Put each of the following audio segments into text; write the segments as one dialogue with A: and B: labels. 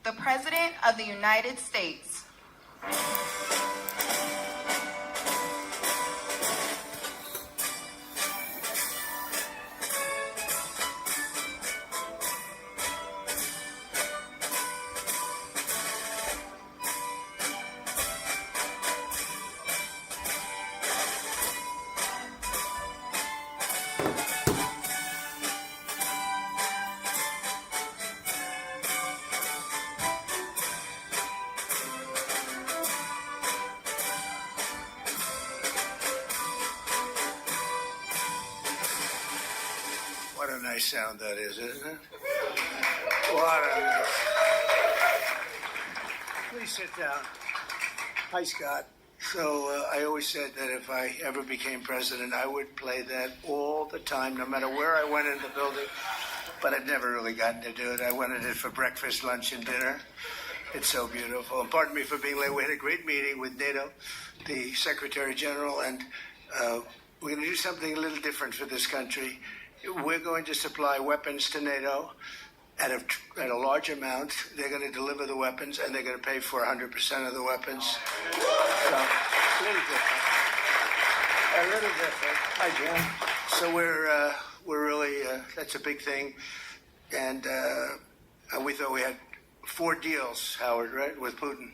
A: the President of the United States.
B: What a nice sound that is, isn't it? What a nice... Please sit down. Hi, Scott. So I always said that if I ever became president, I would play that all the time, no matter where I went in the building. But I've never really gotten to do it. I wanted it for breakfast, lunch, and dinner. It's so beautiful. And pardon me for being late. We had a great meeting with NATO, the Secretary General, and we're going to do something a little different for this country. We're going to supply weapons to NATO at a large amount. They're going to deliver the weapons, and they're going to pay for 100% of the weapons. So, a little different. A little different. Hi, John. So we're really, that's a big thing. And we thought we had 4 deals, Howard, right, with Putin.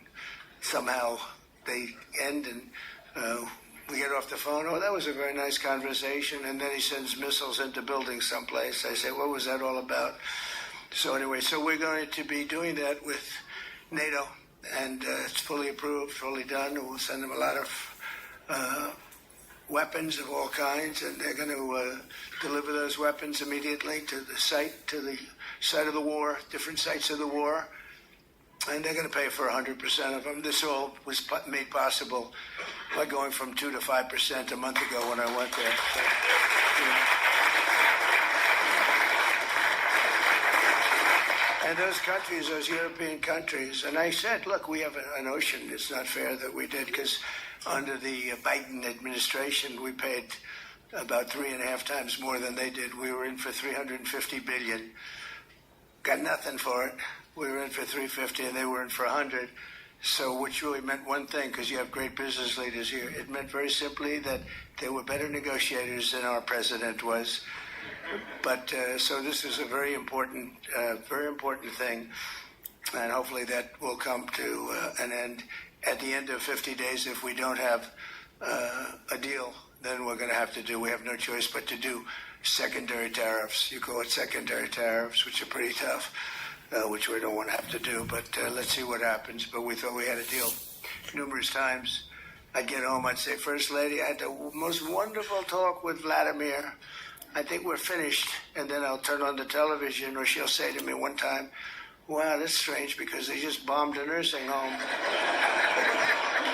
B: Somehow they end and we get off the phone. Oh, that was a very nice conversation. And then he sends missiles into buildings someplace. I say, what was that all about? So anyway, so we're going to be doing that with NATO. And it's fully approved, fully done. We'll send them a lot of weapons of all kinds. And they're going to deliver those weapons immediately to the site of the war, different sites of the war. And they're going to pay for 100% of them. This all was made possible by going from 2 to 5% a month ago when I went there. So, and those countries, those European countries, and I said, look, we have an ocean. It's not fair that we did, because under the Biden administration, we paid about 3.5 times more than they did. We were in for $350 billion. Got nothing for it. We were in for 350 and they were in for 100. So, which really meant one thing, because you have great business leaders here. It meant very simply that they were better negotiators than our president was. But so this is a very important thing, and hopefully that will come to an end at the end of 50 days. If we don't have a deal, then we're going to have to do. We have no choice but to do secondary tariffs. You call it secondary tariffs, which are pretty tough. Which we don't want to have to do, but let's see what happens. But we thought we had a deal numerous times. I'd get home, I'd say, First Lady, I had the most wonderful talk with Vladimir. I think we're finished. And then I'll turn on the television, or she'll say to me one time, wow, that's strange, because they just bombed a nursing home.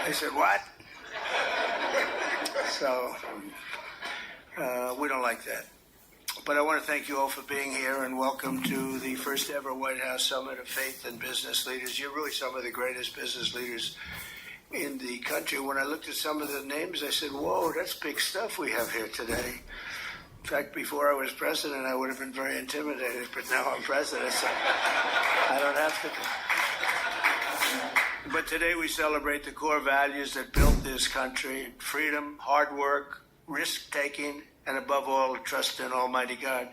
B: I said, what? So we don't like that. But I want to thank you all for being here, and welcome to the first ever White House Summit of Faith and Business Leaders. You're really some of the greatest business leaders in the country. When I looked at some of the names, I said, whoa, that's big stuff we have here today. In fact, before I was president, I would have been very intimidated, but now I'm president, so I don't have to. But today we celebrate the core values that built this country: freedom, hard work, risk-taking, and above all, trust in Almighty God.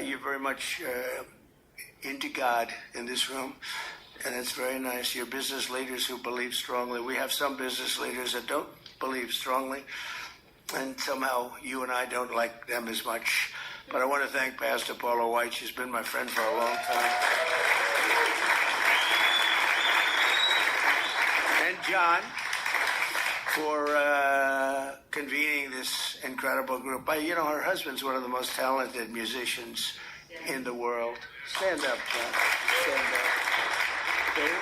B: You're very much into God in this room, and it's very nice. You're business leaders who believe strongly. We have some business leaders that don't believe strongly, and somehow you and I don't like them as much. But I want to thank Pastor Paula White. She's been my friend for a long time. And John, for convening this incredible group. Her husband's one of the most talented musicians in the world. Stand up, John. Stand up. Okay.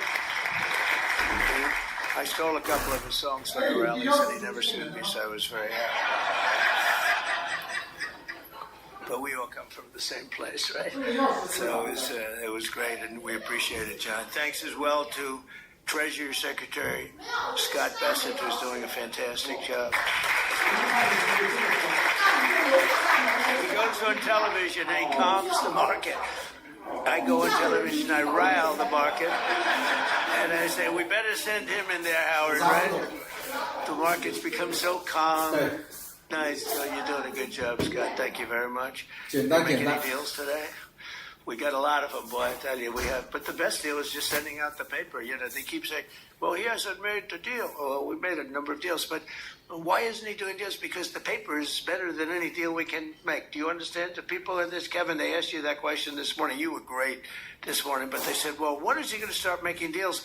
B: I stole a couple of his songs for the rallies, and he never sued me, so I was very happy. But we all come from the same place, right? So it was great, and we appreciate it, John. Thanks as well to Treasury Secretary Scott Bessent, who's doing a fantastic job. He goes on television and he calms the market. I go on television, I rile the market, and I say, we better send him in there, Howard, right? The market's become so calm. Nice. So you're doing a good job, Scott. Thank you very much. You make any deals today? We got a lot of them, boy, I tell you, we have. But the best deal is just sending out the paper. You know, they keep saying, well, he hasn't made the deal. Oh, we made a number of deals, but why isn't he doing deals? Because the paper is better than any deal we can make. Do you understand? The people in this, Kevin, they asked you that question this morning. You were great this morning, but they said, well, when is he going to start making deals?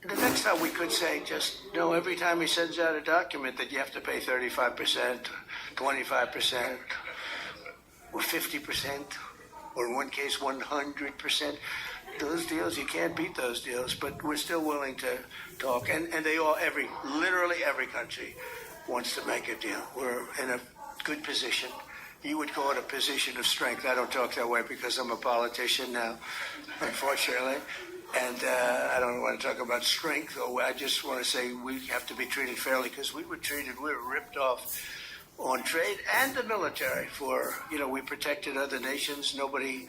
B: The next time we could say, just, every time he sends out a document that you have to pay 35%, 25%, or 50%, or in one case, 100%. Those deals, you can't beat those deals, but we're still willing to talk. And they all, literally every country wants to make a deal. We're in a good position. You would call it a position of strength. I don't talk that way because I'm a politician now, unfortunately. And I don't want to talk about strength. I just want to say we have to be treated fairly because we were ripped off on trade and the military for, we protected other nations. Nobody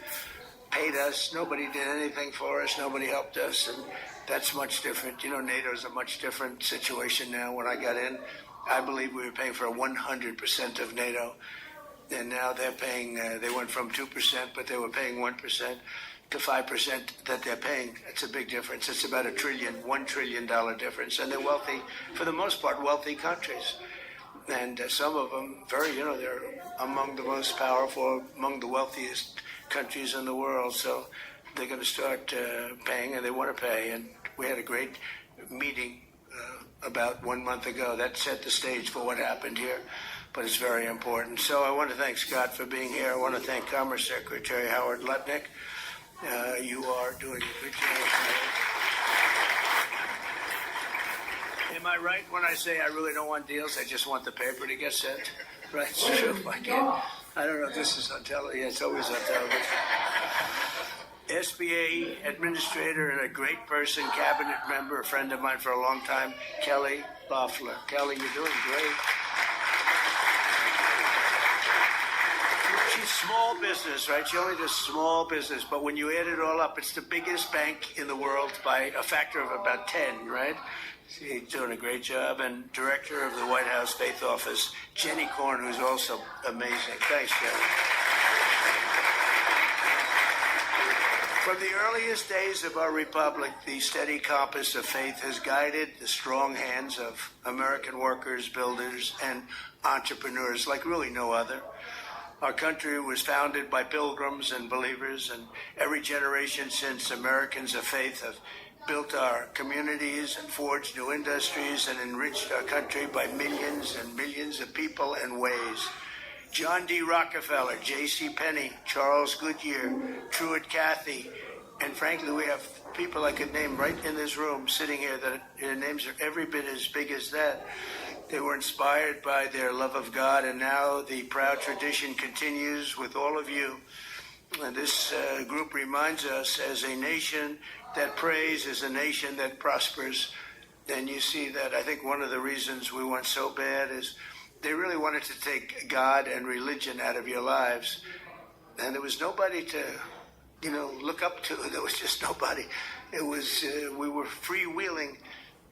B: paid us. Nobody did anything for us. Nobody helped us. And that's much different. NATO's a much different situation now. When I got in, I believe we were paying for 100% of NATO. And now they're paying, they went from 2%, but they were paying 1%. To 5% that they're paying. It's a big difference. It's about $1 trillion difference. And they're wealthy, for the most part, wealthy countries. And some of them, they're among the most powerful, among the wealthiest countries in the world. So they're going to start paying, and they want to pay. And we had a great meeting about 1 month ago. That set the stage for what happened here. But it's very important. So I want to thank Scott for being here. I want to thank Commerce Secretary Howard Lutnick. You are doing a good job. Am I right when I say I really don't want deals? I just want the paper to get sent? Right, it's true. I don't know if this is on television. Yeah, it's always on television. SBA administrator and a great person, cabinet member, a friend of mine for a long time, Kelly Loeffler. Kelly, you're doing great. She's small business, right? She only does small business, but when you add it all up, it's the biggest bank in the world by a factor of about 10, right? She's doing a great job. And director of the White House Faith Office, Jenny Korn, who's also amazing. Thanks, Jenny. From the earliest days of our republic, the steady compass of faith has guided the strong hands of American workers, builders, and entrepreneurs like really no other. Our country was founded by pilgrims and believers, and every generation since, Americans of faith have built our communities and forged new industries and enriched our country by millions and millions of people and ways. John D. Rockefeller, J.C. Penney, Charles Goodyear, Truett Cathy, and frankly, we have people I could name right in this room sitting here that their names are every bit as big as that. They were inspired by their love of God, and now the proud tradition continues with all of you. And this group reminds us, as a nation that prays is a nation that prospers. And you see that I think one of the reasons we went so bad is they really wanted to take God and religion out of your lives. And there was nobody to, look up to. There was just nobody. It was, we were freewheeling.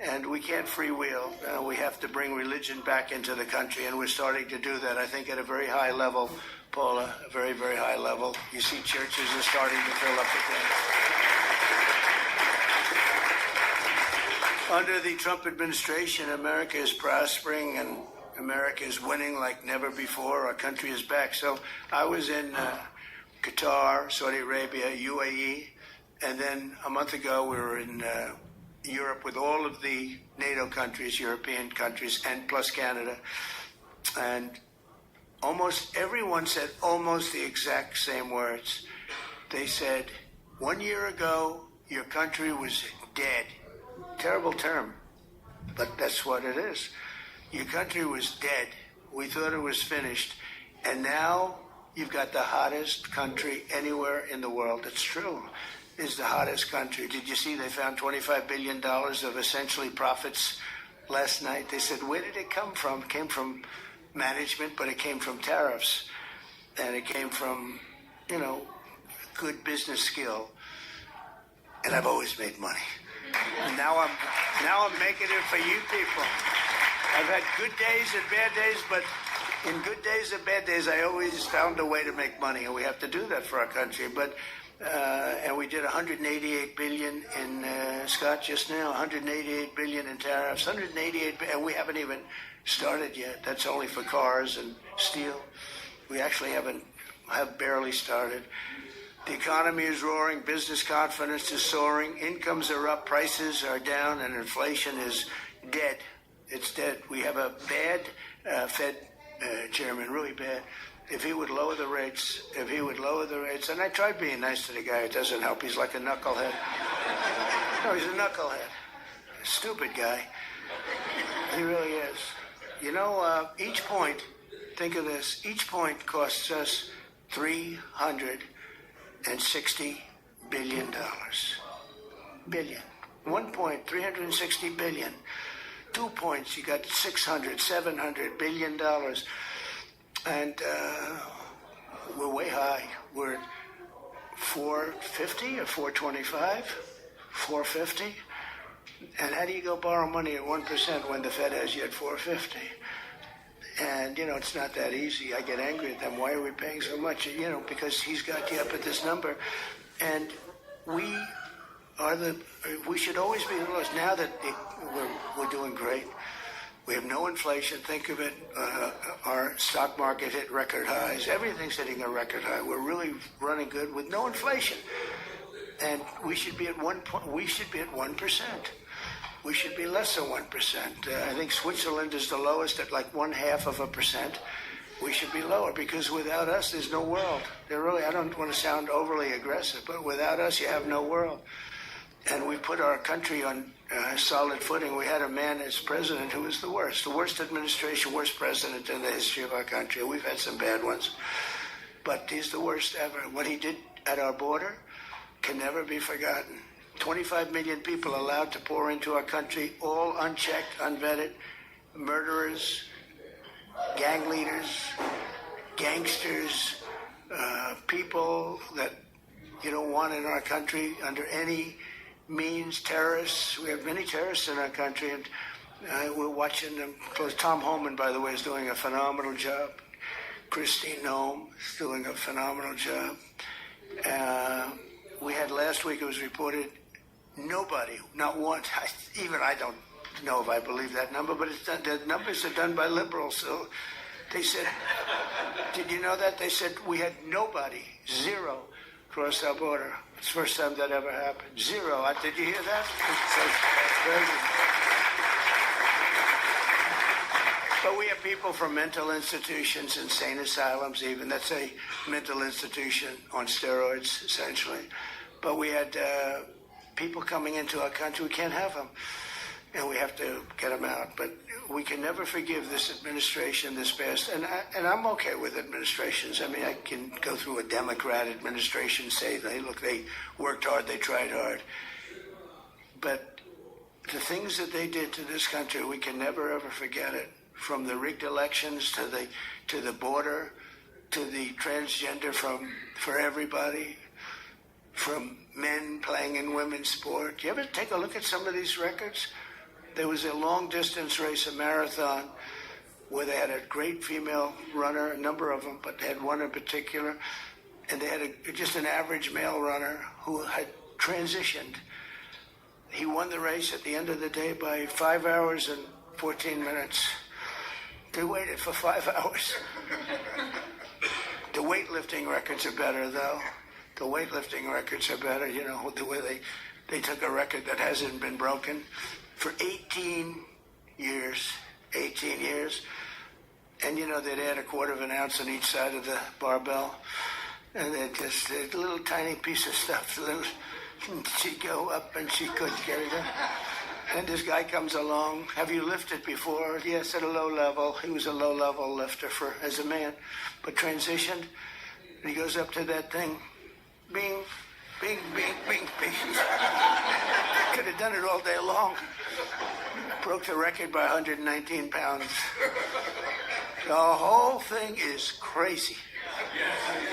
B: And we can't freewheel. We have to bring religion back into the country, and we're starting to do that, I think, at a very high level, Paula, a very, very high level. You see churches are starting to fill up again. Under the Trump administration, America is prospering, and America is winning like never before. Our country is back. So I was in Qatar, Saudi Arabia, UAE, and then a month ago we were in Europe with all of the NATO countries, European countries, and plus Canada. And almost everyone said almost the exact same words. They said, 1 year ago, your country was dead. Terrible term, but that's what it is. Your country was dead. We thought it was finished. And now you've got the hottest country anywhere in the world. It's true. Is the hottest country. Did you see they found $25 billion of essentially profits last night? They said, where did it come from? It came from management, but it came from tariffs. And it came from, good business skill, and I've always made money. And now I'm making it for you people. I've had good days and bad days, but in good days and bad days, I always found a way to make money, and we have to do that for our country. But and we did 188 billion in Scott just now, 188 billion in tariffs, 188, and we haven't even started yet. That's only for cars and steel. We actually have barely started. The economy is roaring, business confidence is soaring, incomes are up, prices are down, and inflation is dead. It's dead. We have a bad Fed chairman, really bad. If he would lower the rates, and I tried being nice to the guy, it doesn't help. He's like a knucklehead. No, he's a knucklehead. A stupid guy. He really is. You know, each point, think of this, each point costs us $360 billion. Billion. 1 point, $360 billion. 2 points, you got $600, $700 billion. And we're way high. We're at 450 or 425, 450. And how do you go borrow money at 1% when the Fed has you at 450? And, you know, it's not that easy. I get angry at them. Why are we paying so much? You know, because he's got you up at this number. And we should always be the lowest. Now that we're doing great. We have no inflation. Think of it. Our stock market hit record highs. Everything's hitting a record high. We're really running good with no inflation. And we should be at 1%. We should be less than 1%. I think Switzerland is the lowest at like 0.5%. We should be lower because without us, there's no world. I don't want to sound overly aggressive, but without us, you have no world. And we put our country on solid footing. We had a man as president who was the worst administration, worst president in the history of our country. We've had some bad ones, but he's the worst ever. What he did at our border can never be forgotten. 25 million people allowed to pour into our country, all unchecked, unvetted, murderers, gang leaders, gangsters, people that you don't want in our country under any means, terrorists. We have many terrorists in our country, and we're watching them close. Tom Homan, by the way, is doing a phenomenal job. Christine Noem is doing a phenomenal job. We had last week, it was reported, nobody, not one, even I don't know if I believe that number, but it's done, the numbers are done by liberals. So they said, did you know that? They said we had nobody, zero, cross our border. It's the first time that ever happened. Zero. Did you hear that? But we have people from mental institutions, insane asylums even. That's a mental institution on steroids, essentially. But we had people coming into our country. We can't have them. And we have to get them out. But we can never forgive this administration, this past. And I'm okay with administrations. I mean, I can go through a Democrat administration, say, hey, look, they worked hard, they tried hard. But the things that they did to this country, we can never, ever forget it. From the rigged elections to the border, to the transgender for everybody, from men playing in women's sport. You ever take a look at some of these records? There was a long-distance race, a marathon, where they had a great female runner, a number of them, but they had one in particular, and they had just an average male runner who had transitioned. He won the race at the end of the day by 5 hours and 14 minutes. They waited for 5 hours. The weightlifting records are better, though. The weightlifting records are better, you know, the way they took a record that hasn't been broken for 18 years. 18 years. And, you know, they'd add a quarter of an ounce on each side of the barbell. And they'd just a little tiny piece of stuff. She'd go up and she couldn't get it up. And this guy comes along. Have you lifted before? Yes, at a low level. He was a low-level lifter as a man, but transitioned. And he goes up to that thing. Bing, bing, bing, bing, bing. Could have done it all day long. Broke the record by 119 pounds. The whole thing is crazy.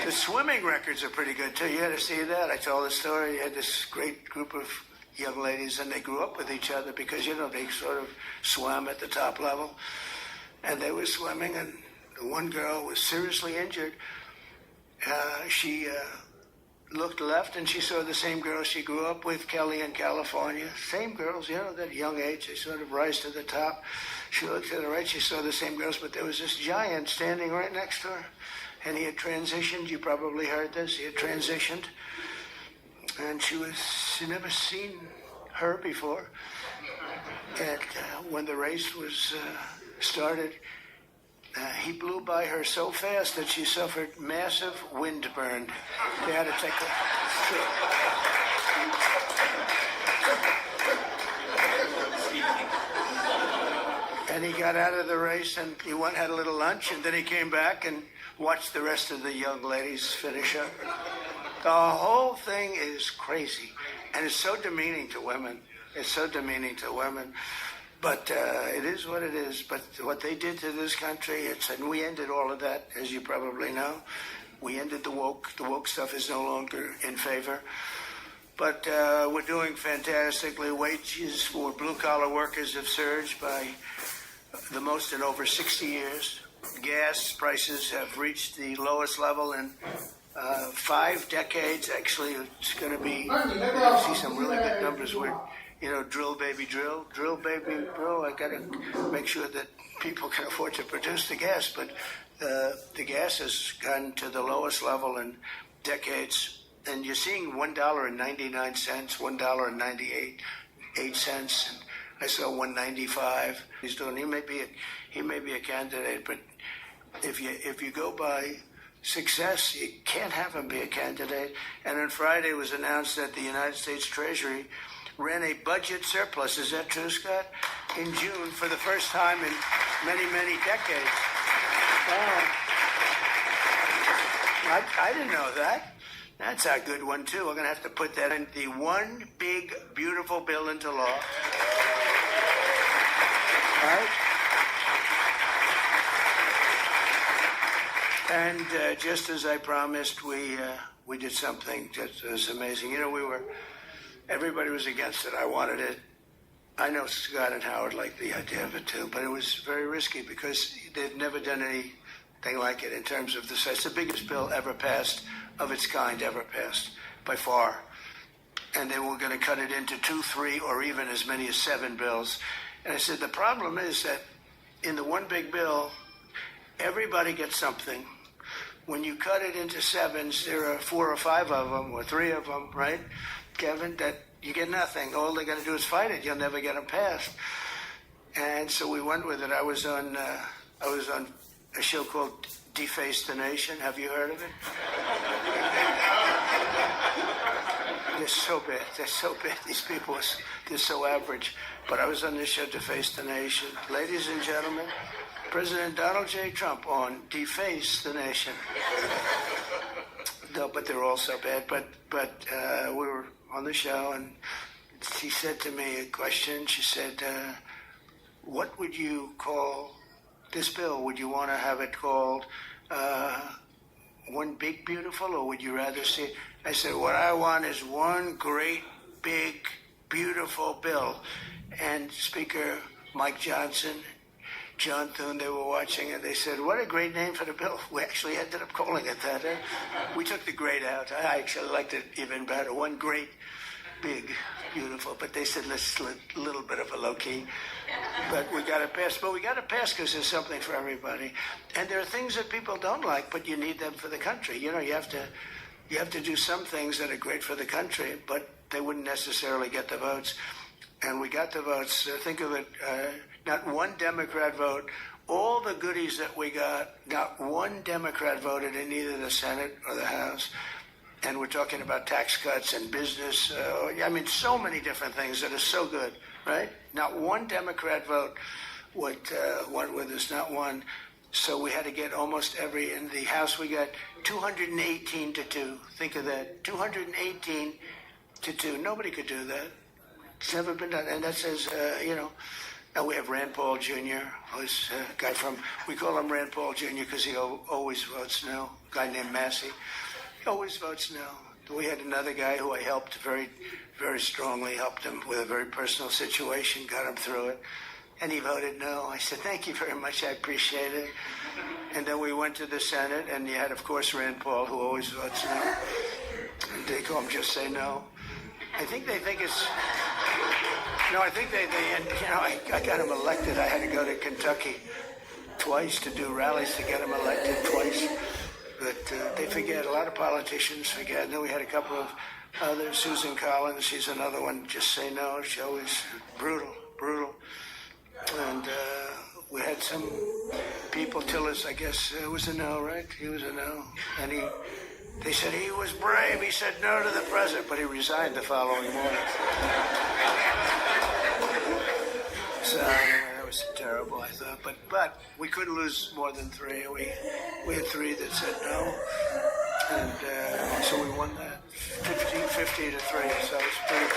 B: The swimming records are pretty good, too. You had to see that. I told the story. You had this great group of young ladies, and they grew up with each other because, they sort of swam at the top level. And they were swimming, and the one girl was seriously injured. She looked left, and she saw the same girl she grew up with, Kelly, in California. Same girls, that young age, they sort of rise to the top. She looked to the right, she saw the same girls, but there was this giant standing right next to her. And he had transitioned. You probably heard this. He had transitioned. And she'd never seen her before. And when the race was started, he blew by her so fast that she suffered massive windburn. They had to take her. And he got out of the race, and he went had a little lunch, and then he came back and watched the rest of the young ladies finish up. The whole thing is crazy, and it's so demeaning to women. It's so demeaning to women. But it is what it is. But what they did to this country, and we ended all of that, as you probably know. We ended the woke. The woke stuff is no longer in favor. But we're doing fantastically. Wages for blue-collar workers have surged by the most in over 60 years. Gas prices have reached the lowest level in 5 decades. Actually, it's going to be, I see some really good numbers where, drill, baby, drill. Drill, baby, drill. I got to make sure that people can afford to produce the gas. But the gas has gone to the lowest level in decades. And you're seeing $1.99, $1.98, 8 cents. And I saw $1.95. He's doing. He may be a candidate, but if you go by success, you can't have him be a candidate. And on Friday, it was announced that the United States Treasury ran a budget surplus. Is that true, Scott? In June, for the first time in many, many decades. I didn't know that. That's a good one, too. We're going to have to put that in the one big, beautiful bill into law. Right? And just as I promised, we did something that was amazing. Everybody was against it. I wanted it. I know Scott and Howard liked the idea of it, too, but it was very risky because they've never done anything like it in terms of the size. It's the biggest bill ever passed, of its kind ever passed, by far. And they were going to cut it into 2, 3, or even as many as 7 bills. And I said, the problem is that in the one big bill, everybody gets something. When you cut it into 7s, there are 4 or 5 of them, or 3 of them, right, Kevin, that you get nothing. All they're going to do is fight it. You'll never get them passed. And so we went with it. I was on a show called Deface the Nation. Have you heard of it? They're so bad. They're so bad. These people, they're so average. But I was on this show, Deface the Nation. Ladies and gentlemen, President Donald J. Trump on Deface the Nation. No, but they're all so bad. But we were on the show, and she said to me a question. She said, what would you call this bill? Would you want to have it called One Big Beautiful, or would you rather see it? I said, what I want is one great, big, beautiful bill. And Speaker Mike Johnson, John Thune, they were watching, and they said, what a great name for the bill. We actually ended up calling it that. We took the great out. I actually liked it even better. One great, big, beautiful. But they said, let's a little bit of a low-key. But we got to pass. But we got to pass because there's something for everybody. And there are things that people don't like, but you need them for the country. You have to do some things that are great for the country, but they wouldn't necessarily get the votes. And we got the votes. Think of it, not one Democrat vote. All the goodies that we got, not one Democrat voted in either the Senate or the House. And we're talking about tax cuts and business. So many different things that are so good, right? Not one Democrat vote went with us, not one. So we had to get almost every. In the House, we got 218 to 2. Think of that, 218 to 2. Nobody could do that. It's never been done. And that says, and we have Rand Paul Jr., who's a guy we call him Rand Paul Jr. because he always votes no. a guy named Massey. He always votes no. We had another guy who I helped very, very strongly, helped him with a very personal situation, got him through it. And he voted no. I said, thank you very much, I appreciate it. And then we went to the Senate, and you had, of course, Rand Paul, who always votes no. And they call him just say no. I think they think it's... No, I think and, you know, I got him elected. I had to go to Kentucky twice to do rallies to get him elected twice. But they forget. A lot of politicians forget. And then we had a couple of others. Susan Collins, she's another one. Just say no. She always brutal. And we had some people. Tillis, I guess, was a no, right? He was a no. And they said he was brave. He said no to the president, but he resigned the following morning. So that was terrible, I thought. But we couldn't lose more than three. We had three that said no, and so we won that 50 to 3. So it was pretty good.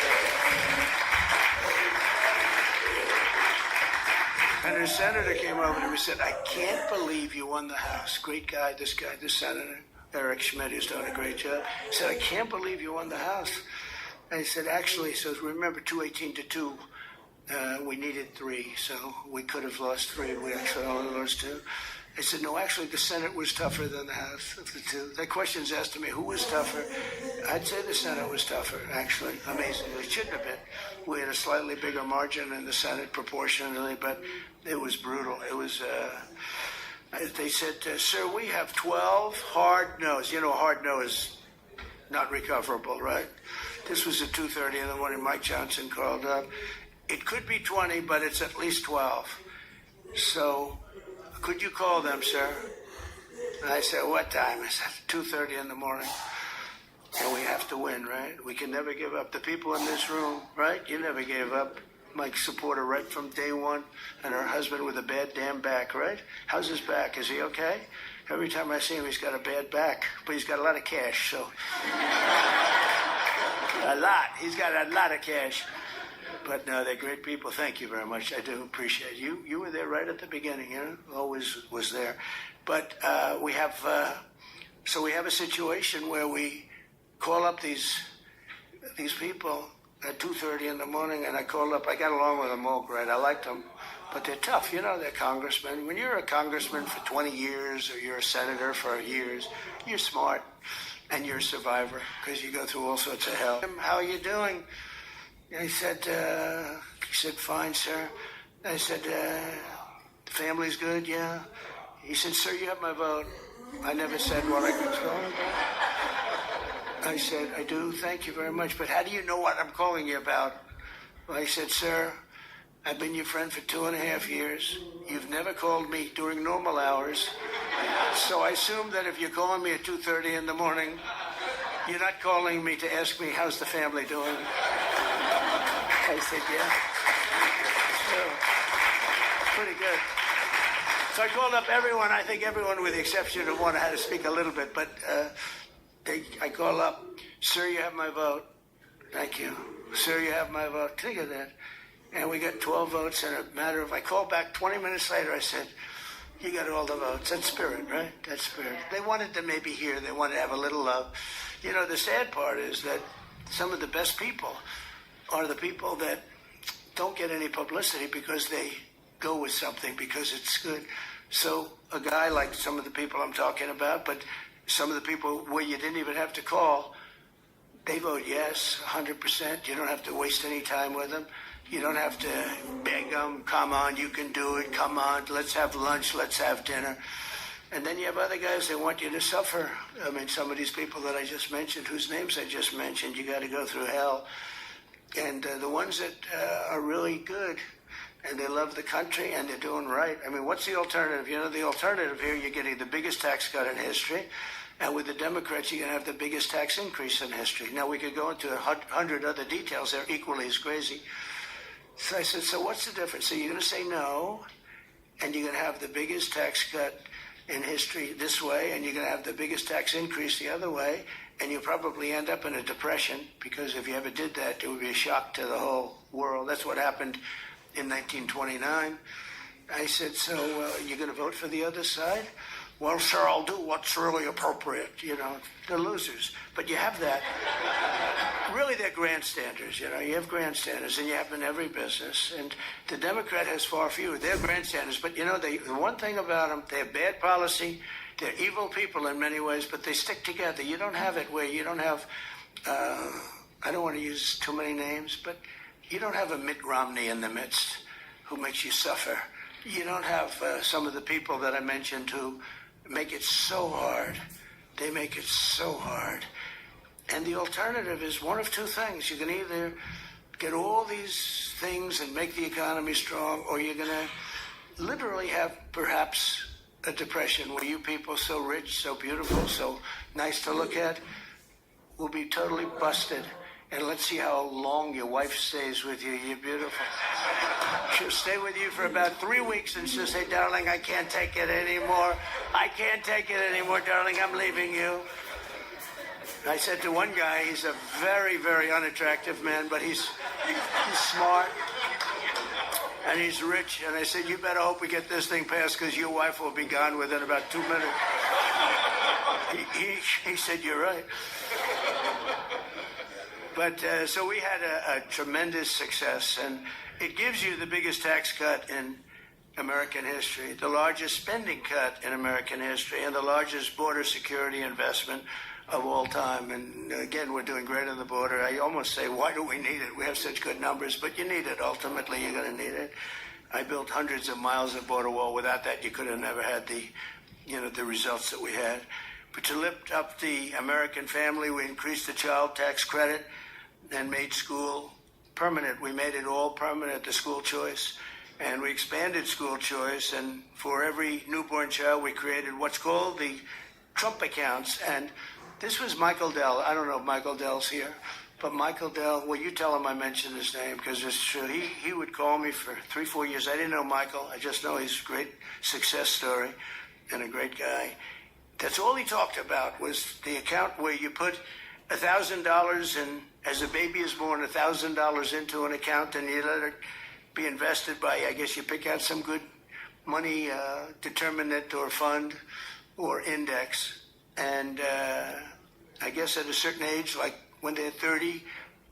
B: And the senator came over to me and said, "I can't believe you won the House." Great guy, this senator, Eric Schmidt, who's doing a great job. He said, "I can't believe you won the House." And he said, "Actually," he says, "remember 218 to 2. We needed 3, so we could have lost 3. We actually only lost 2." I said, "No, actually, the Senate was tougher than the House of the 2. That question's asked to me, who was tougher? I'd say the Senate was tougher, actually, amazingly. It shouldn't have been. We had a slightly bigger margin in the Senate proportionally, but it was brutal. It was, they said, sir, we have 12 hard no's. You know, hard no is not recoverable, right? This was at 2:30 in the morning. Mike Johnson called up. It could be 20, but it's at least 12. So could you call them, sir? And I said, what time? I said, 2:30 in the morning. And we have to win, right? We can never give up. The people in this room, right? You never gave up. Mike's supporter right from day one, and her husband with a bad damn back, right? How's his back? Is he okay? Every time I see him, he's got a bad back, but he's got a lot of cash, so. A lot. He's got a lot of cash. But no, they're great people. Thank you very much. I do appreciate you. You were there right at the beginning, you know, always was there. But we have a situation where we call up these people at 2:30 in the morning, and I called up. I got along with them all great. I liked them, but they're tough. You know, they're congressmen. When you're a congressman for 20 years or you're a senator for years, you're smart and you're a survivor because you go through all sorts of hell. How are you doing? He said, fine, sir. I said, family's good, yeah. He said, sir, you have my vote. I never said what I was calling about. I said, I do, thank you very much. But how do you know what I'm calling you about? Well, I said, sir, I've been your friend for 2.5 years. You've never called me during normal hours. So I assume that if you're calling me at 2:30 in the morning, you're not calling me to ask me, how's the family doing? I said, yeah. So, pretty good. So I called up everyone, I think everyone with the exception of one had to speak a little bit, but I call up, sir, you have my vote. Thank you. Sir, you have my vote. Think of that. And we got 12 votes in a matter of, I called back 20 minutes later, I said, you got all the votes. That's spirit, right? That's spirit. They wanted to maybe hear, they wanted to have a little love. You know, the sad part is that some of the best people are the people that don't get any publicity because they go with something because it's good. So a guy like some of the people I'm talking about, but some of the people where you didn't even have to call, they vote yes, 100%. You don't have to waste any time with them. You don't have to beg them, come on, you can do it, come on, let's have lunch, let's have dinner. And then you have other guys that want you to suffer. I mean, some of these people that I just mentioned, whose names I just mentioned, you got to go through hell. And the ones that are really good, and they love the country, and they're doing right. I mean, what's the alternative? You know, the alternative here, you're getting the biggest tax cut in history, and with the Democrats, you're going to have the biggest tax increase in history. Now, we could go into 100 other details. They're equally as crazy. So I said, so what's the difference? So you're going to say no, and you're going to have the biggest tax cut in history this way, and you're going to have the biggest tax increase the other way, and you'll probably end up in a depression, because if you ever did that, it would be a shock to the whole world. That's what happened in 1929. I said, so you're going to vote for the other side? well, sir, I'll do what's really appropriate. They're losers. But you have that. Really, they're grandstanders. You have grandstanders, and you have them in every business. And the Democrat has far fewer. They're grandstanders. But, the one thing about them, they have bad policy. They're evil people in many ways, but they stick together. You don't have it where you don't have, I don't want to use too many names, but you don't have a Mitt Romney in the midst who makes you suffer. You don't have some of the people that I mentioned who make it so hard. They make it so hard. And the alternative is one of two things. You can either get all these things and make the economy strong, or you're going to literally have perhaps a depression where you people so rich, so beautiful, so nice to look at will be totally busted. And let's see how long your wife stays with you. You're beautiful. She'll stay with you for about 3 weeks and she'll say, darling, I can't take it anymore. I can't take it anymore, darling. I'm leaving you. I said to one guy, he's a very, very unattractive man, but he's smart and he's rich. And I said, you better hope we get this thing passed because your wife will be gone within about 2 minutes. He said, you're right. But so we had a tremendous success, and it gives you the biggest tax cut in American history, the largest spending cut in American history, and the largest border security investment of all time. And again, we're doing great on the border. I almost say, why do we need it? We have such good numbers, but you need it. Ultimately, you're going to need it. I built hundreds of miles of border wall. Without that, you could have never had the results that we had. But to lift up the American family, we increased the child tax credit and made school permanent. We made it all permanent, the school choice. And we expanded school choice. And for every newborn child, we created what's called the Trump accounts. And this was Michael Dell. I don't know if Michael Dell's here. But Michael Dell, well, you tell him I mentioned his name because it's true. He would call me for 3-4 years. I didn't know Michael. I just know he's a great success story and a great guy. That's all he talked about was the account where you put $1,000 in, as a baby is born, $1,000 into an account, and you let it be invested by, I guess you pick out some good money, determinant or fund or index. And I guess at a certain age, like when they're 30,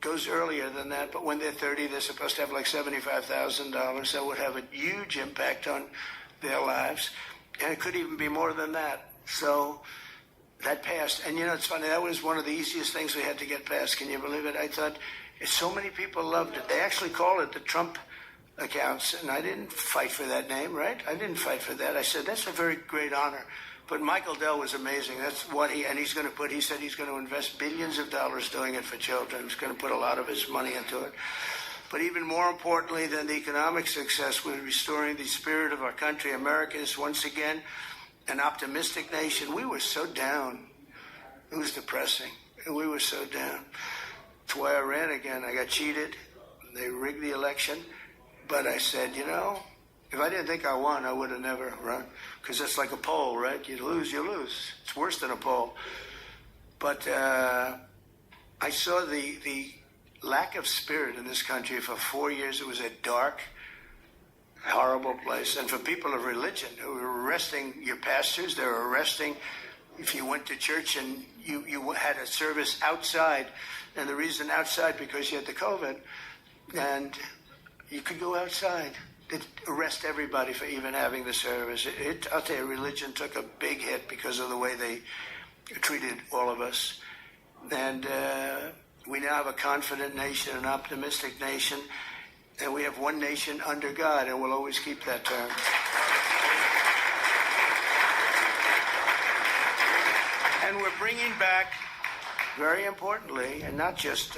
B: goes earlier than that, but when they're 30, they're supposed to have like $75,000. That would have a huge impact on their lives. And it could even be more than that. So that passed. And, it's funny. That was one of the easiest things we had to get passed. Can you believe it? I thought so many people loved it. They actually call it the Trump accounts. And I didn't fight for that name, right? I didn't fight for that. I said, that's a very great honor. But Michael Dell was amazing. That's what he said he's going to invest billions of dollars doing it for children. He's going to put a lot of his money into it. But even more importantly than the economic success was restoring the spirit of our country. America is once again an optimistic nation. We were so down. It was depressing. We were so down. That's why I ran again. I got cheated. They rigged the election. But I said, if I didn't think I won, I would have never run. Because it's like a poll, right? You lose, you lose. It's worse than a poll. But I saw the lack of spirit in this country. For 4 years, it was a dark, horrible place. And for people of religion who were arresting your pastors, they were arresting if you went to church and you had a service outside. And the reason outside, because you had the COVID, and you could go outside. They'd arrest everybody for even having the service. I'll tell you, religion took a big hit because of the way they treated all of us. And we now have a confident nation, an optimistic nation. And we have one nation under God, and we'll always keep that term. And we're bringing back, very importantly, and not just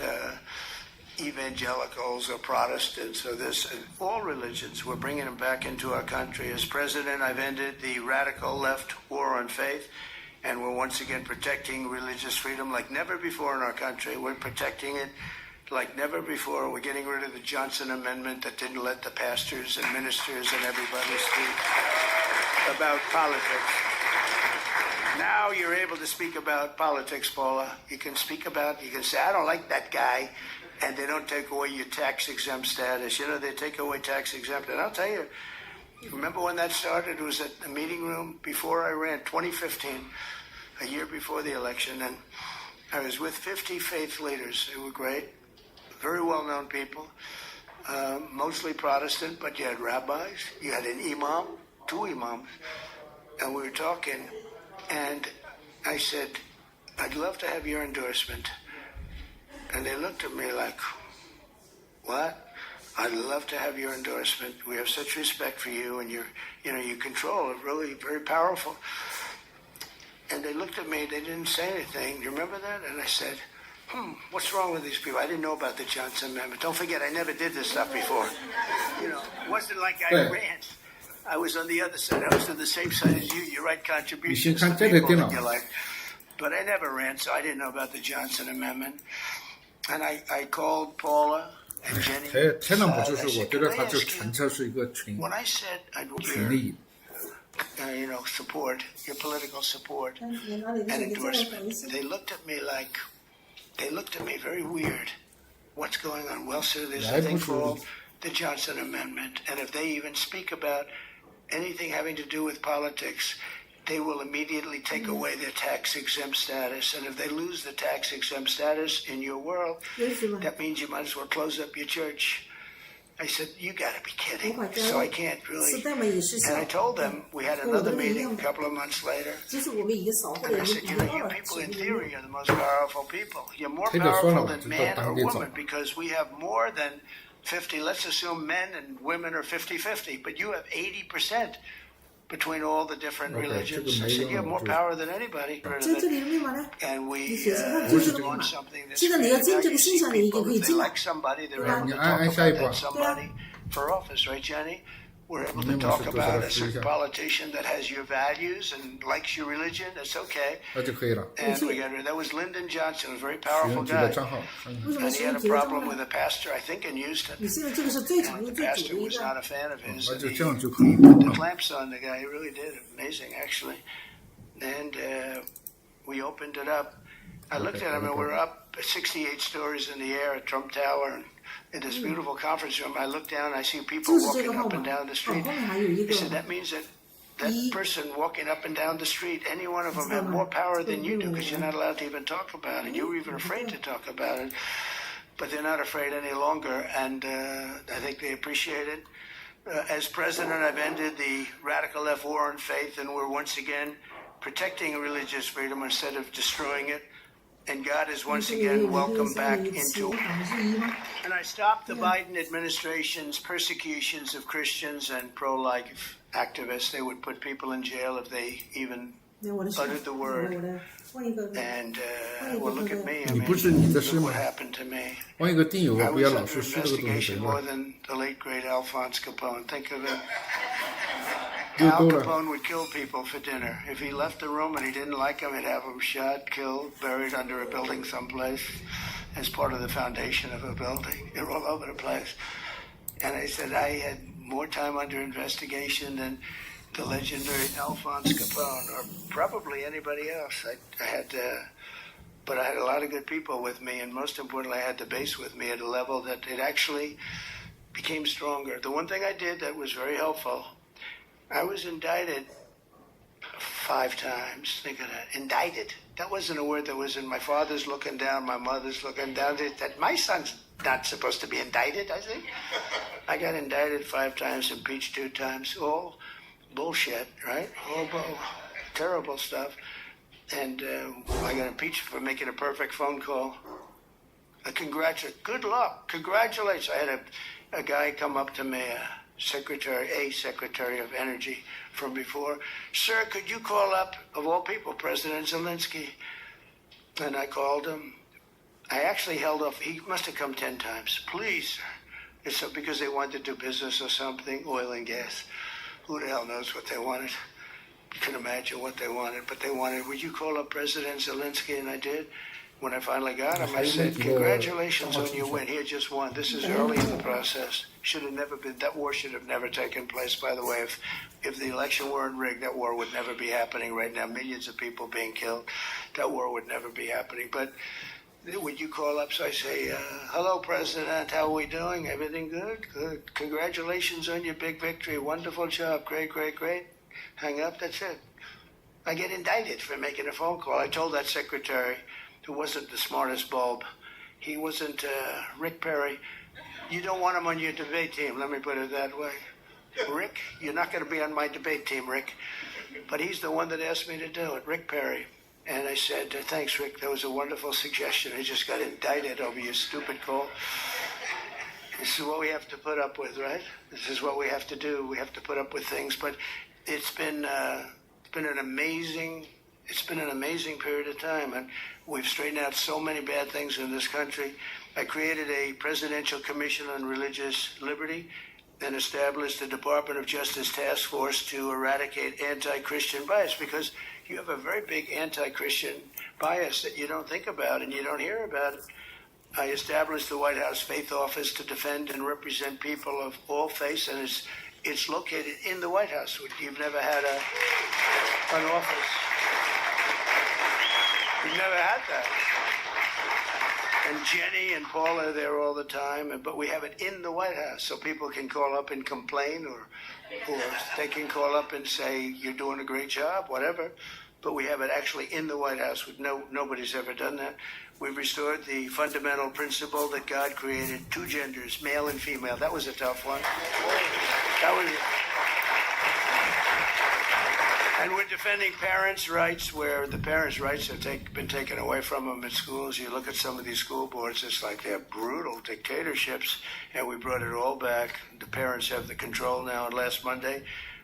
B: evangelicals or Protestants or this, all religions, we're bringing them back into our country. As president, I've ended the radical left war on faith, and we're once again protecting religious freedom like never before in our country. We're protecting it like never before. We're getting rid of the Johnson Amendment that didn't let the pastors and ministers and everybody speak about politics. Now you're able to speak about politics, Paula. You can say, I don't like that guy, and they don't take away your tax-exempt status. They take away tax-exempt. And I'll tell you, Remember when that started? It was at the meeting room before I ran, 2015, a year before the election, and I was with 50 faith leaders. They were great, very well-known people, mostly Protestant, but you had rabbis, you had an imam, 2 imams, and we were talking, and I said, I'd love to have your endorsement. And they looked at me like, what? I'd love to have your endorsement. We have such respect for you, and you control it, really very powerful. And they looked at me, they didn't say anything. Do you remember that? And I said, what's wrong with these people? I didn't know about the Johnson Amendment. Don't forget, I never did this stuff before. It wasn't like I ran. I was on the other side. I was on the same side as you. You write contributions to people that you like. But I never ran, so I didn't know about the Johnson Amendment. And I called Paula and Jenny.
C: 天哪，不就是我觉得他就纯粹是一个群
B: When I said I'd
C: 群力。
B: support, your political support and endorsement, they looked at me very weird. What's going on? Well, sir, there's a thing called the Johnson Amendment, and if they even speak about anything having to do with politics, they will immediately take away their tax-exempt status. And if they lose the tax-exempt status in your world, that means you might as well close up your church. I said, you got to be kidding. So I can't really. And I told them, we had another meeting a couple of months later. And I said, you people in theory are the most powerful people. You're more powerful than man or woman because we have more than 50. Let's assume men and women are 50-50, but you have 80%. Between all the different religions. I said, you have more power than anybody. And we launched something that's people, if they like somebody, they're able to talk about that somebody for office, right, Jenny? We're able to talk about a certain politician that has your values and likes your religion. It's okay. And we got that was Lyndon Johnson, a very powerful guy. And he had a problem with a pastor, I think, in Houston. And the pastor was not a fan of his. And he put the clamps on the guy. He really did. Amazing, actually. And we opened it up. I looked at him, and we're up 68 stories in the air at Trump Tower. And in this beautiful conference room, I look down, I see people walking up and down the street. I said, that means that person walking up and down the street, any one of them have more power than you do because you're not allowed to even talk about it. You're even afraid to talk about it. But they're not afraid any longer, and I think they appreciate it. As president, I've ended the radical left war on faith, and we're once again protecting religious freedom instead of destroying it. And God is once again welcomed back into. And I stopped the Biden administration's persecutions of Christians and pro-life activists. They would put people in jail if they even uttered the word. And well, look at me. I mean, look what happened to me. I was under investigation more than the late great Alphonse Capone. Think of it. Al Capone would kill people for dinner. If he left the room and he didn't like them, he'd have them shot, killed, buried under a building someplace as part of the foundation of a building. They're all over the place. And I said I had more time under investigation than the legendary Alphonse Capone or probably anybody else. But I had a lot of good people with me, and most importantly, I had the base with me at a level that it actually became stronger. The one thing I did that was very helpful, I was indicted 5 times. Think of that. Indicted. That wasn't a word that was in my father's looking down, my mother's looking down. That my son's not supposed to be indicted, I think. I got indicted 5 times, impeached 2 times. All bullshit, right? All terrible stuff. And I got impeached for making a perfect phone call. Good luck. Congratulations. I had a guy come up to me, Secretary of Energy from before. Sir, could you call up, of all people, President Zelensky? And I called him. I actually held off. He must have come 10 times. Please, sir. It's because they wanted to do business or something, oil and gas. Who the hell knows what they wanted? You can imagine what they wanted. But they wanted, would you call up President Zelensky? And I did. When I finally got him, I said, congratulations on your win. He had just won. This is early in the process. Should have never been. That war should have never taken place, by the way. If the election weren't rigged, that war would never be happening right now. Millions of people being killed. That war would never be happening. But Would you call up? So I say, hello, President. How are we doing? Everything good? Good. Congratulations on your big victory. Wonderful job. Great, great, great. Hang up. That's it. I get indicted for making a phone call. I told that secretary, who wasn't the smartest bulb, he wasn't Rick Perry. You don't want him on your debate team. Let me put it that way. Rick, you're not going to be on my debate team, Rick. But he's the one that asked me to do it, Rick Perry. And I said, thanks, Rick. That was a wonderful suggestion. I just got indicted over your stupid call. This is what we have to put up with, right? This is what we have to do. We have to put up with things. But it's been an amazing period of time, and we've straightened out so many bad things in this country. I created a Presidential Commission on Religious Liberty and established the Department of Justice Task Force to eradicate anti-Christian bias, because you have a very big anti-Christian bias that you don't think about and you don't hear about. I established the White House Faith Office to defend and represent people of all faiths, and it's located in the White House. You've never had an office. You've never had that. And Jenny and Paul are there all the time, but we have it in the White House, so people can call up and complain, or they can call up and say, you're doing a great job, whatever. But we have it actually in the White House. Nobody's ever done that. We've restored the fundamental principle that God created two genders, male and female. That was a tough one. And we're defending parents' rights, where the parents' rights have been taken away from them in schools. You look at some of these school boards, it's like they're brutal dictatorships, and we brought it all back. The parents have the control now, and last Monday,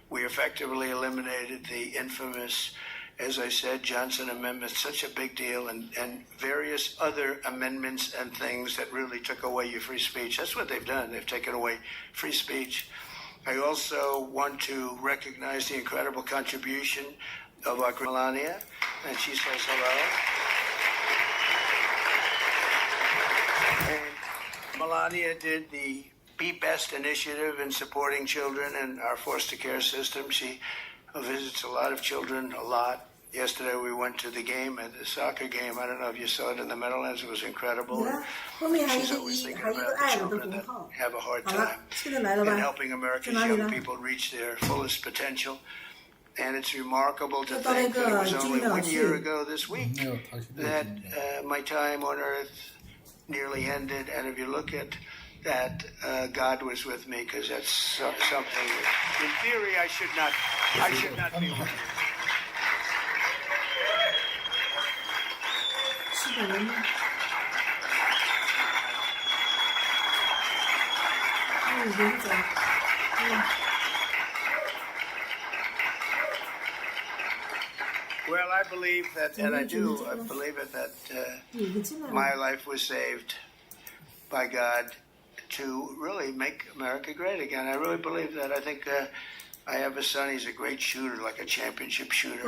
B: we effectively eliminated the infamous, as I said, Johnson Amendment, such a big deal, and various other amendments and things that really took away your free speech. That's what they've done. They've taken away free speech. I also want to recognize the incredible contribution of our Melania, and she says hello. And Melania did the Be Best initiative in supporting children in our foster care system. She visits a lot of children, a lot. Yesterday we went to the game, at the soccer game. I don't know if you saw it in the Meadowlands. It was incredible. She's always thinking about the children that have a hard time and helping America's young people reach their fullest potential. And it's remarkable to think that it was only 1 year ago this week that my time on earth nearly ended. And if you look at that, God was with me, because that's something that, in theory, I should not be with you. Well, I believe that, and I believe it, that my life was saved by God to really make America great again. I really believe that. I think I have a son. He's a great shooter, like a championship shooter.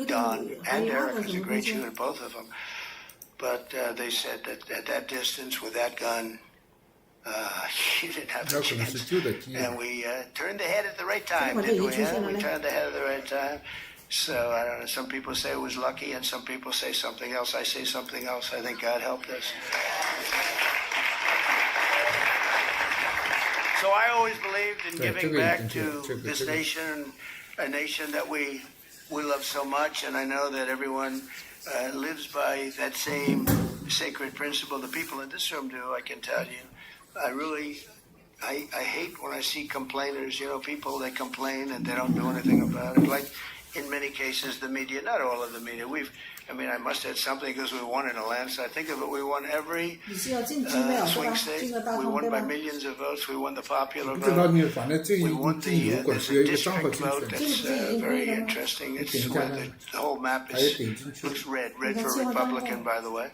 B: Don and Eric is a great shooter, both of them. But they said that at that distance with that gun, you didn't have a chance. And we turned the head at the right time, didn't we? We turned the head at the right time. So, I don't know, some people say it was lucky, and some people say something else. I say something else. I think God helped us. So I always believed in giving back to this nation, a nation that we love so much, and I know that everyone lives by that same sacred principle. The people in this room do, I can tell you. I hate when I see complainers, people that complain and they don't do anything about it. Like, in many cases, the media, not all of the media, I must have something because we won in a landslide. Think of it, we won every swing state. We won by millions of votes. We won the popular vote. We won there's a district vote that's very interesting. It's where the whole map looks red for Republican, by the way.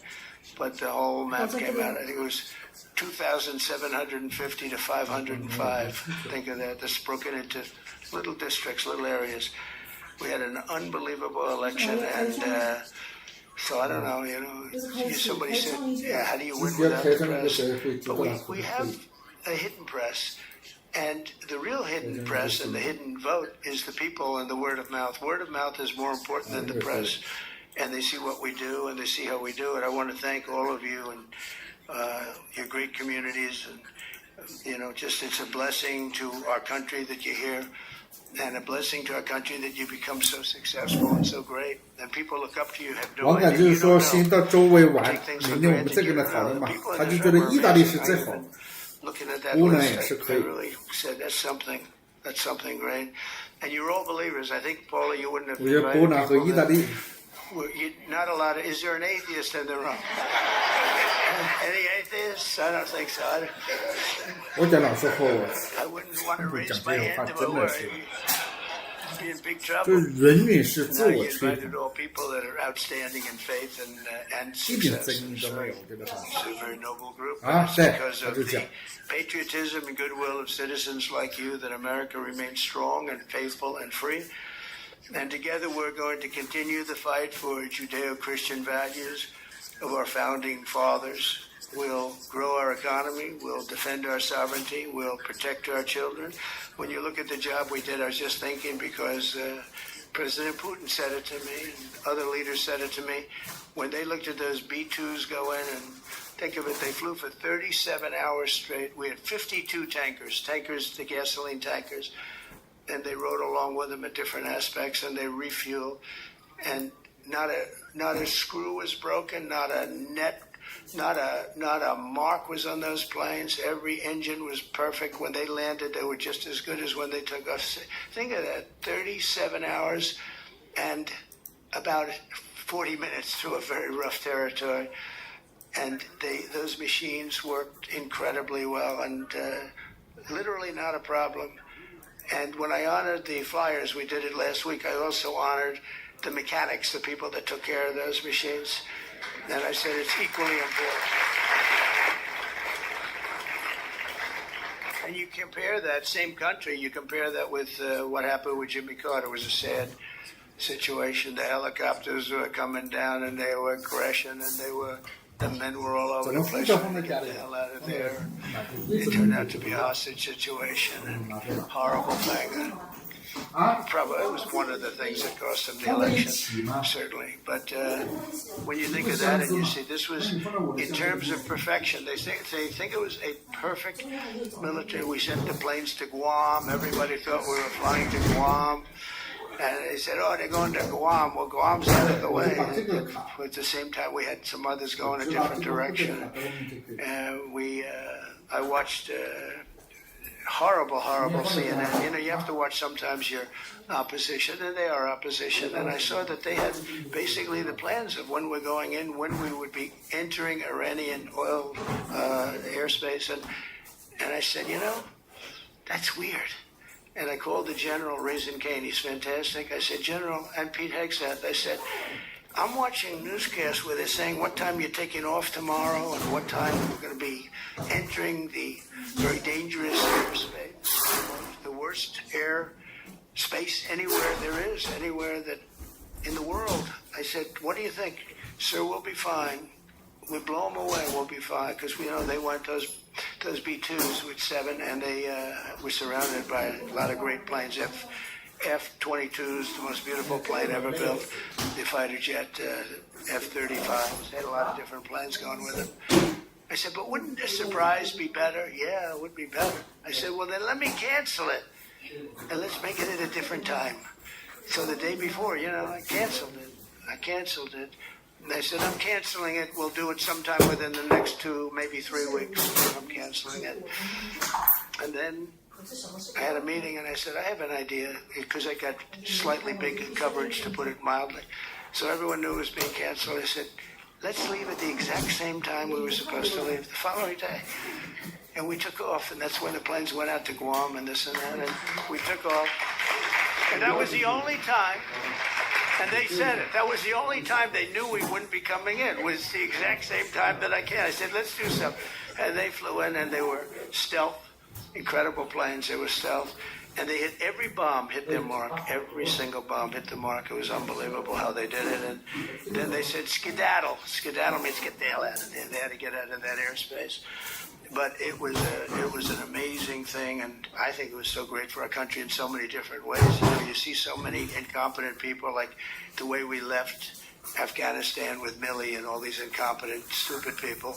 B: But the whole map came out, I think it was 2,750 to 505. Think of that. That's broken into little districts, little areas. We had an unbelievable election, and so I don't know, somebody said, how do you win without the press? But we have a hidden press, and the real hidden press and the hidden vote is the people and the word of mouth. Word of mouth is more important than the press. and they see what we do and they see how we do it. I want to thank all of you and your great communities, and just it's a blessing to our country that you're here, and a blessing to our country that you become so successful and so great, and people look up to you. Have no
C: 王感就是
B: idea.
C: 说
B: You
C: 先
B: don't
C: 到
B: know.
C: 周围玩，
B: Take things
C: 明
B: for
C: 天我们
B: granted.
C: 再跟
B: You
C: 他
B: don't
C: 讨
B: know.
C: 论
B: The
C: 嘛，
B: people
C: 他
B: in
C: 就
B: this
C: 觉得
B: room are
C: 意大利
B: amazing.
C: 是
B: I
C: 最好
B: even
C: 的，
B: looking at that
C: 湖南
B: list,
C: 也是
B: I
C: 可以。
B: really said that's something great. And you're all believers. I think, Paula, you wouldn't have
C: 我觉得波
B: invited
C: 兰和
B: people
C: 意大
B: that
C: 利，
B: not a lot of. Is there an atheist in the room? Any atheists? I don't think so.
C: 我讲老实话，
B: I wouldn't want to
C: 不
B: raise
C: 讲
B: my
C: 这种话
B: hand if I
C: 真的
B: were.
C: 是，
B: You'd be in big
C: 就
B: trouble.
C: 是人民是自
B: Now
C: 我
B: you
C: 吹
B: invited
C: 捧，
B: all people that are outstanding in faith and
C: 一点
B: success.
C: 争议都没有，我觉得很
B: It's a very noble group.
C: 啊
B: It's
C: 对
B: because
C: 我
B: of
C: 就
B: the
C: 讲
B: patriotism and goodwill of citizens like you that America remains strong and faithful and free. And together we're going to continue the fight for Judeo-Christian values of our founding fathers. We'll grow our economy. We'll defend our sovereignty. We'll protect our children. When you look at the job we did, I was just thinking because President Putin said it to me and other leaders said it to me. When they looked at those B-2s go in and think of it, they flew for 37 hours straight. We had 52 tankers, the gasoline tankers, and they rode along with them at different aspects, and they refueled. And not a screw was broken, not a mark was on those planes. Every engine was perfect. When they landed, they were just as good as when they took off. Think of that, 37 hours and about 40 minutes through a very rough territory. And those machines worked incredibly well and literally not a problem. And when I honored the flyers, we did it last week, I also honored the mechanics, the people that took care of those machines. And I said it's equally important. And you compare that same country, you compare that with what happened with Jimmy Carter. It was a sad situation. The helicopters were coming down and they were crashing and the men were all over the place trying to get the hell out of there. It turned out to be a hostage situation and horrible thing. Probably it was one of the things that cost them the election, certainly. But when you think of that and you see this was in terms of perfection, they think it was a perfect military. We sent the planes to Guam. Everybody thought we were flying to Guam. And they said, oh, they're going to Guam. Well, Guam's out of the way. But at the same time, we had some others going a different direction. And I watched horrible CNN. You have to watch sometimes your opposition, and they are opposition. And I saw that they had basically the plans of when we're going in, when we would be entering Iranian oil airspace. And I said, that's weird. And I called the general, Raisin Kane. He's fantastic. I said, General, and Pete Hegseth, I said, I'm watching newscasts where they're saying what time you're taking off tomorrow and what time we're going to be entering the very dangerous airspace, the worst air space anywhere there is, anywhere that in the world. I said, what do you think? Sir, we'll be fine. We blow them away, we'll be fine. Because they went those B-2s with 7, and they were surrounded by a lot of great planes. F-22s, the most beautiful plane ever built. The fighter jet, F-35s. They had a lot of different planes going with them. I said, but wouldn't a surprise be better? Yeah, it would be better. I said, well, then let me cancel it. And let's make it at a different time. So the day before, I canceled it. And I said, I'm canceling it. We'll do it sometime within the next 2, maybe 3 weeks. I'm canceling it. And then I had a meeting and I said, I have an idea, because I got slightly big coverage, to put it mildly. So everyone knew it was being canceled. I said, let's leave at the exact same time we were supposed to leave, the following day. And we took off, and that's when the planes went out to Guam and this and that, and we took off. And that was the only time, and they said it, that was the only time they knew we wouldn't be coming in, was the exact same time that I can. I said, let's do something. And they flew in, and they were stealth, incredible planes. They were stealth. And they hit every bomb, hit their mark. Every single bomb hit the mark. It was unbelievable how they did it. And then they said skedaddle. Skedaddle means get the hell out of there. They had to get out of that airspace. But it was an amazing thing, and I think it was so great for our country in so many different ways. You see so many incompetent people, like the way we left Afghanistan with Milley and all these incompetent, stupid people.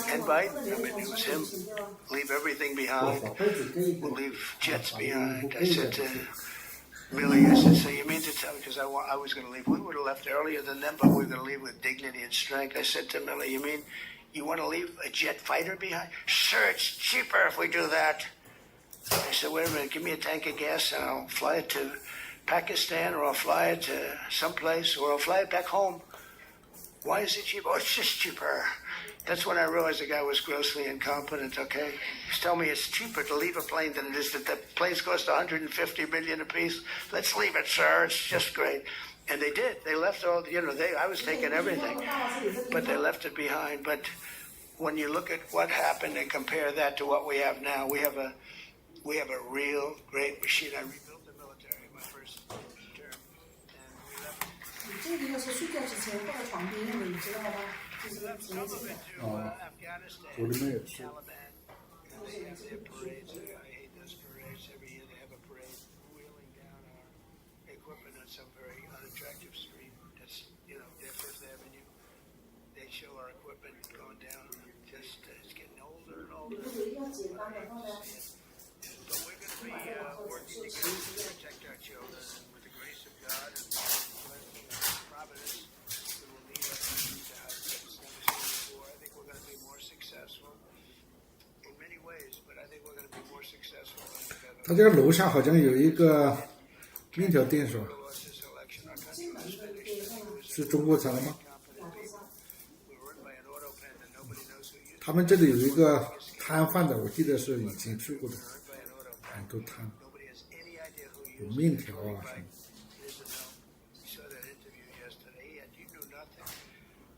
B: And Biden, I mean, it was him. Leave everything behind. We'll leave jets behind. I said to Milley, I said, so you mean to tell me, because I was going to leave. We would have left earlier than them, but we were going to leave with dignity and strength. I said to Milley, you mean you want to leave a jet fighter behind? Sure, it's cheaper if we do that. I said, wait a minute, give me a tank of gas and I'll fly it to Pakistan, or I'll fly it to someplace, or I'll fly it back home. Why is it cheaper? Oh, it's just cheaper. That's when I realized the guy was grossly incompetent, okay? He's telling me it's cheaper to leave a plane than it is that the planes cost $150 million apiece. Let's leave it, sir. It's just great. And they did. They left all, I was taking everything, but they left it behind. But when you look at what happened and compare that to what we have now, we have a real great machine. I rebuilt the military in my first term, and we left.
D: 这个要是睡觉之前放在床边用的，你知道吗？就是什么
B: Some of
D: 这
B: it
D: 个。
B: to Afghanistan,
C: 我里面也是。
B: Taliban. And they have their parades. I hate those parades. Every year they have a parade wheeling down our equipment on some very unattractive street. That's, their Fifth Avenue. They show our equipment going down. Just, it's getting older and
D: 你
B: older.
D: 不是要解放的话呢？
B: But we're going to be working together to protect our children. And with the grace of God and the blessing of providence, we will lead us into heights that it's never seen before. I think we're going to be more successful in many ways, but I think we're going to be more successful than we've ever
C: 他这个楼上好像有一个面条店是吧？
B: lost this election. Our country was finished. It was
C: 是中国产的吗？
B: incompetent people. We were run by an auto pen and nobody knows who used
C: 他们这里有一个摊贩的，我记得是以前去过的，
B: it. Run by an auto pen.
C: 很多摊，
B: Nobody has any idea who
C: 有
B: used it.
C: 面条啊什么。
B: It is a no. We saw that interview yesterday, and you knew nothing.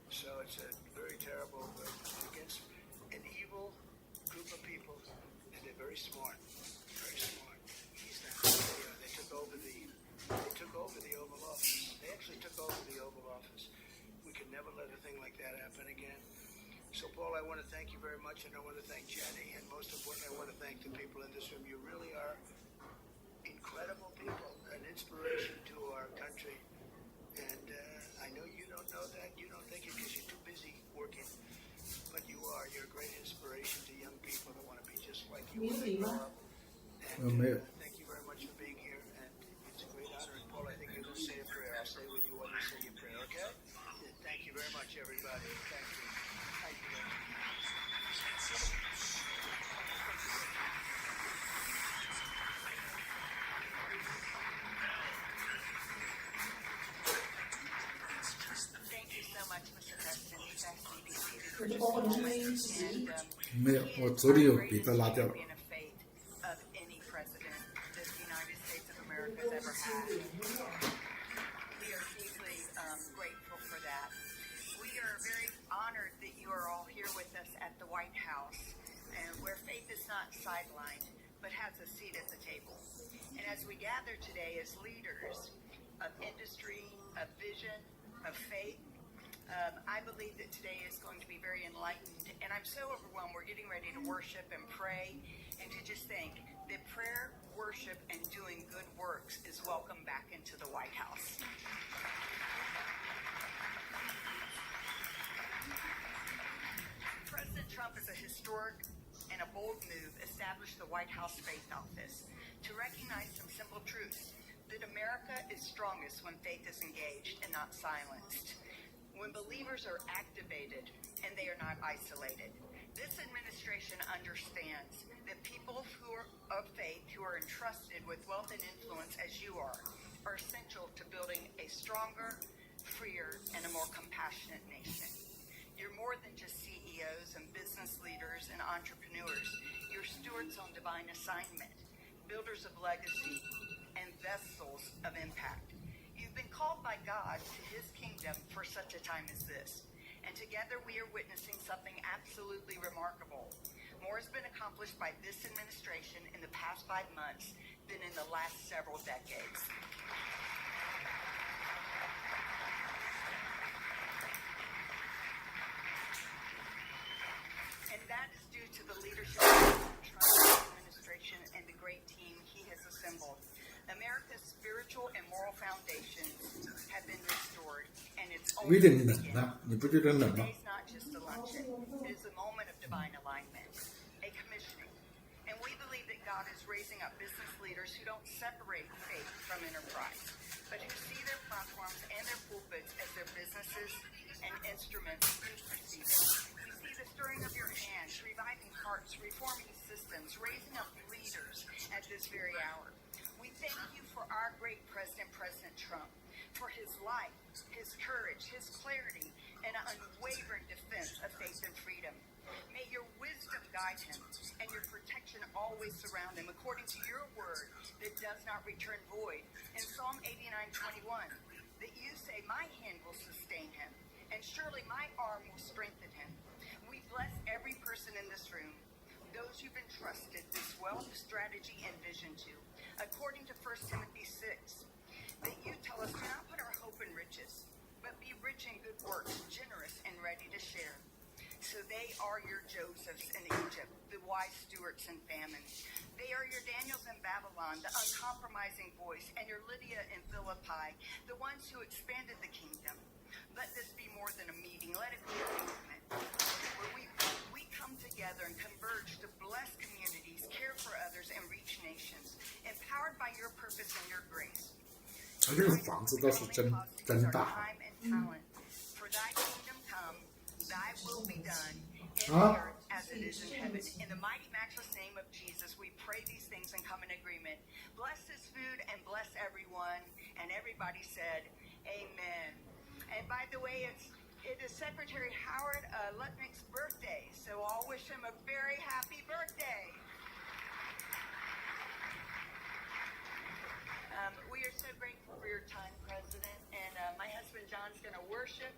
B: So it's a very terrible against an evil group of people, and they're very smart, very smart. They took over the Oval Office. They actually took over the Oval Office. We can never let a thing like that happen again. So, Paul, I want to thank you very much, and I want to thank Jenny, and most importantly, I want to thank the people in this room. You really are incredible people, an inspiration to our country. And I know you don't know that. You don't think it because you're too busy working. But you are. You're a great inspiration to young people that want to be just like you when they grow up. And thank you very much for being here. And it's a great honor. And Paul, I think you're going to say a prayer. I'll stay with you while you say your prayer, okay? Thank you very much, everybody. Thank you. Thank you.
A: Thank you so much, Mr. President. He's asked me to be seated
D: 我
A: for
D: 就
A: just
D: 包括
A: a
D: 你们
A: moment.
D: 一起。
A: And
C: 没有，我昨天有笔都拉掉了。
A: champion of faith of any president that the United States of America has ever had. We are deeply grateful for that. We are very honored that you are all here with us at the White House, and where faith is not sidelined, but has a seat at the table. And as we gather today as leaders of industry, of vision, of faith, I believe that today is going to be very enlightened, and I'm so overwhelmed. We're getting ready to worship and pray, and to just think that prayer, worship, and doing good works is welcome back into the White House. President Trump is a historic and a bold move established the White House Faith Office to recognize some simple truths, that America is strongest when faith is engaged and not silenced, when believers are activated and they are not isolated. This administration understands that people who are of faith, who are entrusted with wealth and influence as you are essential to building a stronger, freer, and a more compassionate nation. You're more than just CEOs and business leaders and entrepreneurs. You're stewards on divine assignment, builders of legacy, and vessels of impact. You've been called by God to his kingdom for such a time as this. And together we are witnessing something absolutely remarkable. More has been accomplished by this administration in the past 5 months than in the last several decades. And that is due to the leadership of the Trump administration and the great team he has assembled. America's spiritual and moral foundations have been restored, and it's
C: Reading 冷呢？你不觉得冷吗？
A: Today's not just a luncheon. It is a moment of divine alignment, a commissioning. And we believe that God is raising up business leaders who don't separate faith from enterprise, but who see their platforms and their pulpits as their businesses and instruments used for season. We see the stirring of your hands, reviving hearts, reforming systems, raising up leaders at this very hour. We thank you for our great president, President Trump, for his life, his courage, his clarity, and an unwavering defense of faith and freedom. May your wisdom guide him and your protection always surround him according to your word that does not return void. In Psalm 89:21, that you say, my hand will sustain him, and surely my arm will strengthen him. We bless every person in this room, those you've entrusted this wealth, strategy, and vision to, according to 1 Timothy 6, that you tell us to not put our hope in riches, but be rich in good works, generous and ready to share. So they are your Josephs in Egypt, the wise stewards in famine. They are your Daniels in Babylon, the uncompromising voice, and your Lydia in Philippi, the ones who expanded the kingdom. Let this be more than a meeting. Let it be a movement where we come together and converge to bless communities, care for others, and reach nations, empowered by your purpose and your grace.
C: 它这个房子倒是真大。
A: For thy kingdom come, thy will be done in
C: Huh?
A: the earth as it is in heaven. In the mighty matchless name of Jesus, we pray these things and come in agreement. Bless this food and bless everyone. And everybody said, amen. And by the way, it is Secretary Howard Lutnick's birthday, so I'll wish him a very happy birthday. We are so grateful for your time, President, and my husband John's going to worship.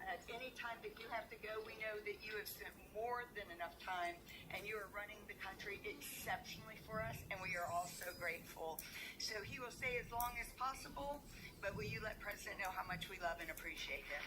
A: At any time that you have to go, we know that you have spent more than enough time, and you are running the country exceptionally for us, and we are all so grateful. So he will stay as long as possible, but will you let President know how much we love and appreciate him?